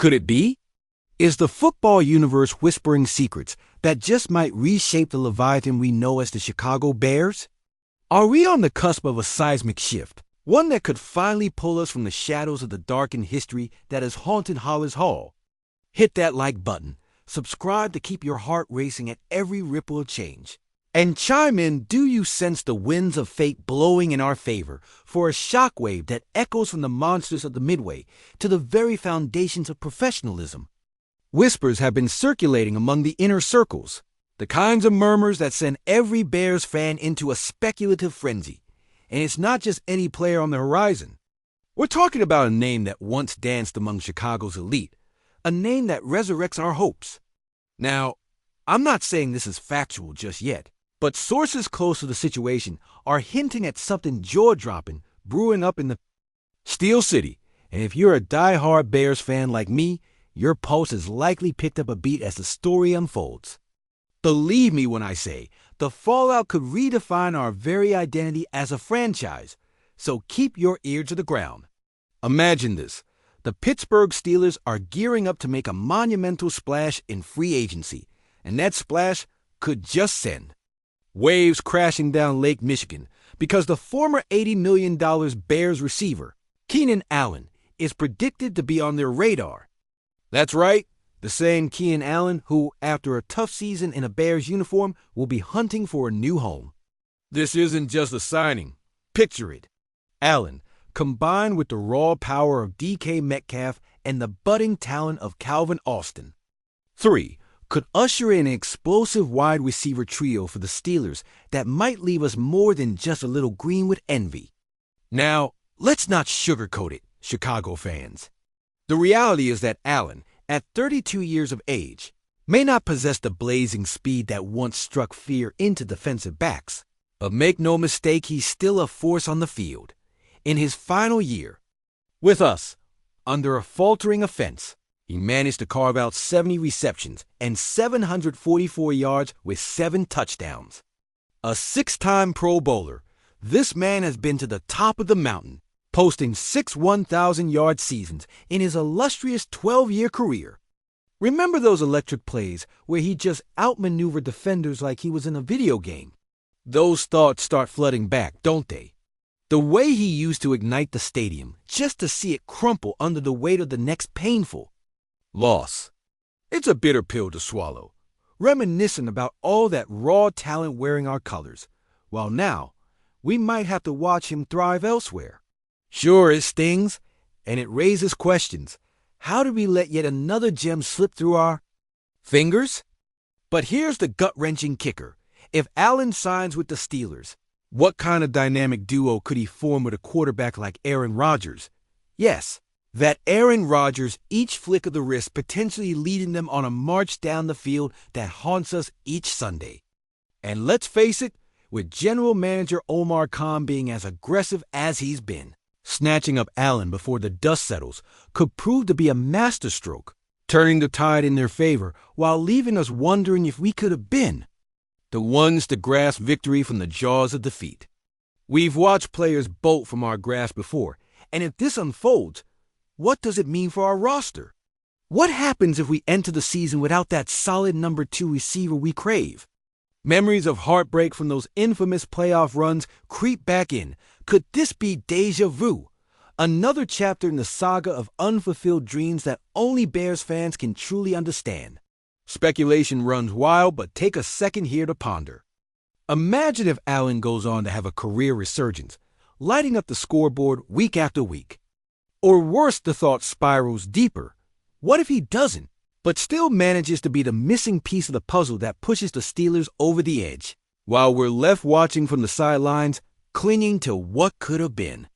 Could it be? Is the football universe whispering secrets that just might reshape the Leviathan we know as the Chicago Bears? Are we on the cusp of a seismic shift, one that could finally pull us from the shadows of the darkened history that has haunted Hollis Hall? Hit that like button, subscribe to keep your heart racing at every ripple of change, and chime in, do you sense the winds of fate blowing in our favor for a shockwave that echoes from the monsters of the Midway to the very foundations of professionalism? Whispers have been circulating among the inner circles, the kinds of murmurs that send every Bears fan into a speculative frenzy. And it's not just any player on the horizon. We're talking about a name that once danced among Chicago's elite, a name that resurrects our hopes. Now, I'm not saying this is factual just yet, but sources close to the situation are hinting at something jaw-dropping brewing up in the Steel City. And if you're a die-hard Bears fan like me, your pulse has likely picked up a beat as the story unfolds. Believe me when I say, the fallout could redefine our very identity as a franchise, so keep your ear to the ground. Imagine this. The Pittsburgh Steelers are gearing up to make a monumental splash in free agency, and that splash could just send waves crashing down Lake Michigan because the former $80 million Bears receiver, Keenan Allen, is predicted to be on their radar. That's right, the same Keenan Allen who, after a tough season in a Bears uniform, will be hunting for a new home. This isn't just a signing. Picture it. Allen, combined with the raw power of DK Metcalf and the budding talent of Calvin Austin, 3, could usher in an explosive wide receiver trio for the Steelers that might leave us more than just a little green with envy. Now, let's not sugarcoat it, Chicago fans. The reality is that Allen, at 32 years of age, may not possess the blazing speed that once struck fear into defensive backs, but make no mistake, he's still a force on the field. In his final year with us, under a faltering offense, he managed to carve out 70 receptions and 744 yards with 7 touchdowns. A 6-time Pro Bowler, this man has been to the top of the mountain, posting 6 1,000-yard seasons in his illustrious 12-year career. Remember those electric plays where he just outmaneuvered defenders like he was in a video game? Those thoughts start flooding back, don't they? The way he used to ignite the stadium just to see it crumple under the weight of the next painful loss. It's a bitter pill to swallow, reminiscent about all that raw talent wearing our colors, while now we might have to watch him thrive elsewhere. Sure, it stings, and it raises questions. How did we let yet another gem slip through our fingers? But here's the gut-wrenching kicker. If Allen signs with the Steelers, what kind of dynamic duo could he form with a quarterback like Aaron Rodgers? Yes, that Aaron Rodgers, each flick of the wrist potentially leading them on a march down the field that haunts us each Sunday. And let's face it, with General Manager Omar Khan being as aggressive as he's been, snatching up Allen before the dust settles could prove to be a masterstroke, turning the tide in their favor while leaving us wondering if we could have been the ones to grasp victory from the jaws of defeat. We've watched players bolt from our grasp before, and if this unfolds, what does it mean for our roster? What happens if we enter the season without that solid number 2 receiver we crave? Memories of heartbreak from those infamous playoff runs creep back in. Could this be deja vu? Another chapter in the saga of unfulfilled dreams that only Bears fans can truly understand. Speculation runs wild, but take a second here to ponder. Imagine if Allen goes on to have a career resurgence, lighting up the scoreboard week after week. Or worse, the thought spirals deeper. What if he doesn't, but still manages to be the missing piece of the puzzle that pushes the Steelers over the edge, while we're left watching from the sidelines, clinging to what could have been?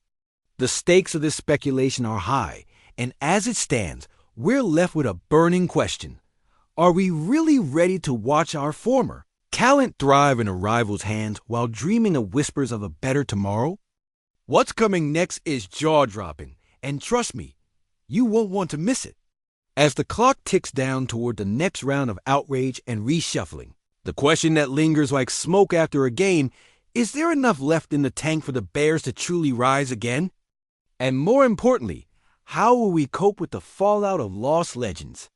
The stakes of this speculation are high, and as it stands, we're left with a burning question. Are we really ready to watch our former talent thrive in a rival's hands while dreaming of whispers of a better tomorrow? What's coming next is jaw-dropping, and trust me, you won't want to miss it. As the clock ticks down toward the next round of outrage and reshuffling, the question that lingers like smoke after a game, is there enough left in the tank for the Bears to truly rise again? And more importantly, How will we cope with the fallout of lost legends?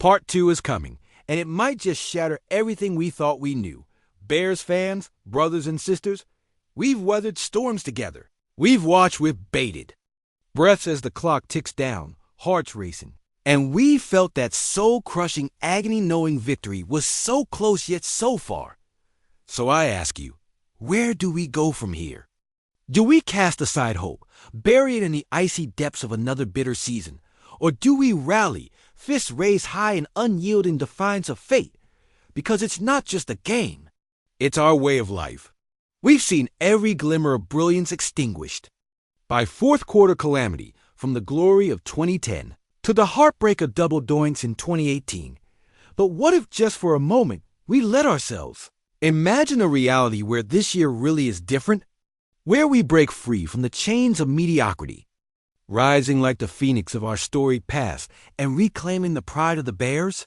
Part 2 is coming, and it might just shatter everything we thought we knew. Bears fans, brothers and sisters, we've weathered storms together. We've watched with bated breaths as the clock ticks down, hearts racing. And we felt that soul-crushing agony knowing victory was so close yet so far. So I ask you, where do we go from here? Do we cast aside hope, bury it in the icy depths of another bitter season? Or do we rally, fists raised high in unyielding defiance of fate? Because it's not just a game. It's our way of life. We've seen every glimmer of brilliance extinguished by fourth quarter calamity, from the glory of 2010 to the heartbreak of double doinks in 2018. But what if just for a moment we let ourselves imagine a reality where this year really is different? Where we break free from the chains of mediocrity, rising like the phoenix of our storied past and reclaiming the pride of the Bears?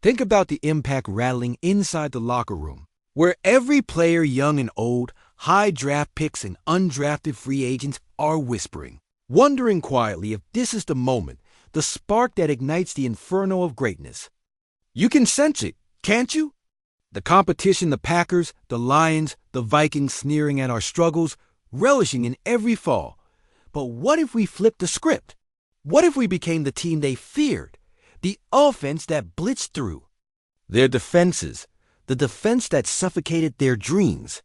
Think about the impact rattling inside the locker room, where every player, young and old, high draft picks and undrafted free agents are whispering, wondering quietly if this is the moment, the spark that ignites the inferno of greatness. You can sense it, can't you? The competition, the Packers, the Lions, the Vikings sneering at our struggles, relishing in every fall. But what if we flipped the script? What if we became the team they feared, the offense that blitzed through their defenses, the defense that suffocated their dreams?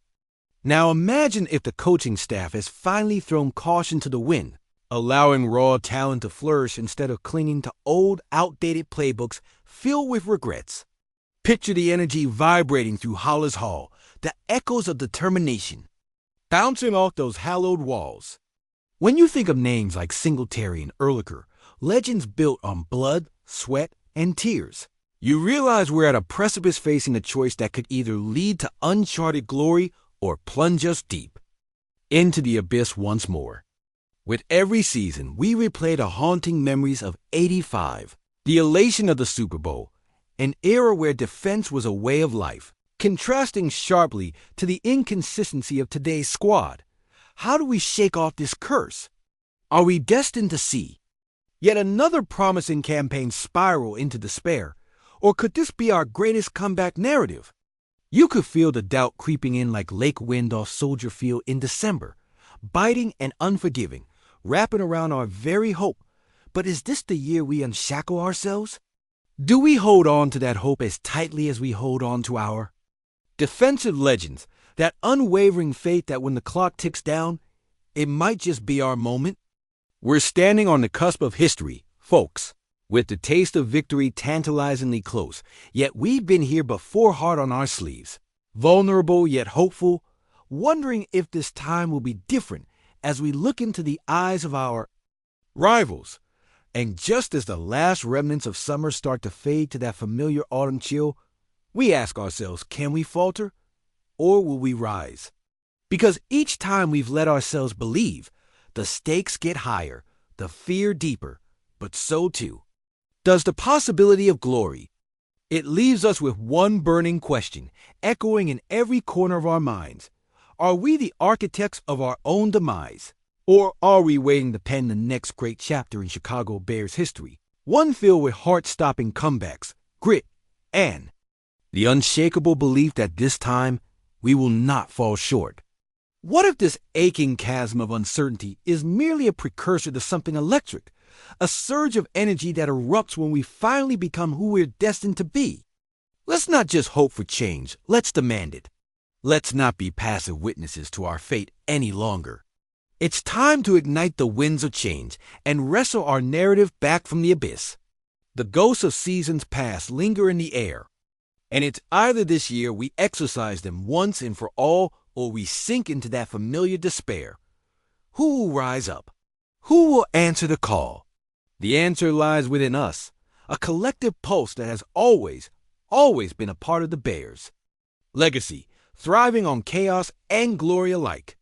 Now imagine if the coaching staff has finally thrown caution to the wind, allowing raw talent to flourish instead of clinging to old, outdated playbooks filled with regrets. Picture the energy vibrating through Hollis Hall, the echoes of determination, bouncing off those hallowed walls. When you think of names like Singletary and Urlacher, legends built on blood, sweat, and tears, you realize we're at a precipice facing a choice that could either lead to uncharted glory or plunge us deep into the abyss once more. With every season, we replay the haunting memories of '85, the elation of the Super Bowl, an era where defense was a way of life, contrasting sharply to the inconsistency of today's squad. How do we shake off this curse? Are we destined to see yet another promising campaign spiral into despair? Or could this be our greatest comeback narrative? You could feel the doubt creeping in like lake wind off Soldier Field in December, biting and unforgiving, wrapping around our very hope. But is this the year we unshackle ourselves? Do we hold on to that hope as tightly as we hold on to our defensive legends, that unwavering faith that when the clock ticks down, it might just be our moment? We're standing on the cusp of history, folks, with the taste of victory tantalizingly close, yet we've been here before, hard on our sleeves, vulnerable yet hopeful, wondering if this time will be different as we look into the eyes of our rivals. And just as the last remnants of summer start to fade to that familiar autumn chill, we ask ourselves, can we falter, or will we rise? Because each time we've let ourselves believe, the stakes get higher, the fear deeper, but so too does the possibility of glory. It leaves us with one burning question, echoing in every corner of our minds. Are we the architects of our own demise? Or are we waiting to pen the next great chapter in Chicago Bears history? One filled with heart-stopping comebacks, grit, and the unshakable belief that this time we will not fall short. What if this aching chasm of uncertainty is merely a precursor to something electric? A surge of energy that erupts when we finally become who we're destined to be. Let's not just hope for change, let's demand it. Let's not be passive witnesses to our fate any longer. It's time to ignite the winds of change and wrestle our narrative back from the abyss. The ghosts of seasons past linger in the air, and it's either this year we exorcise them once and for all, or we sink into that familiar despair. Who will rise up? Who will answer the call? The answer lies within us, a collective pulse that has always been a part of the Bears. Legacy, thriving on chaos and glory alike.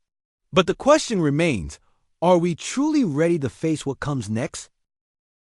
But the question remains, are we truly ready to face what comes next?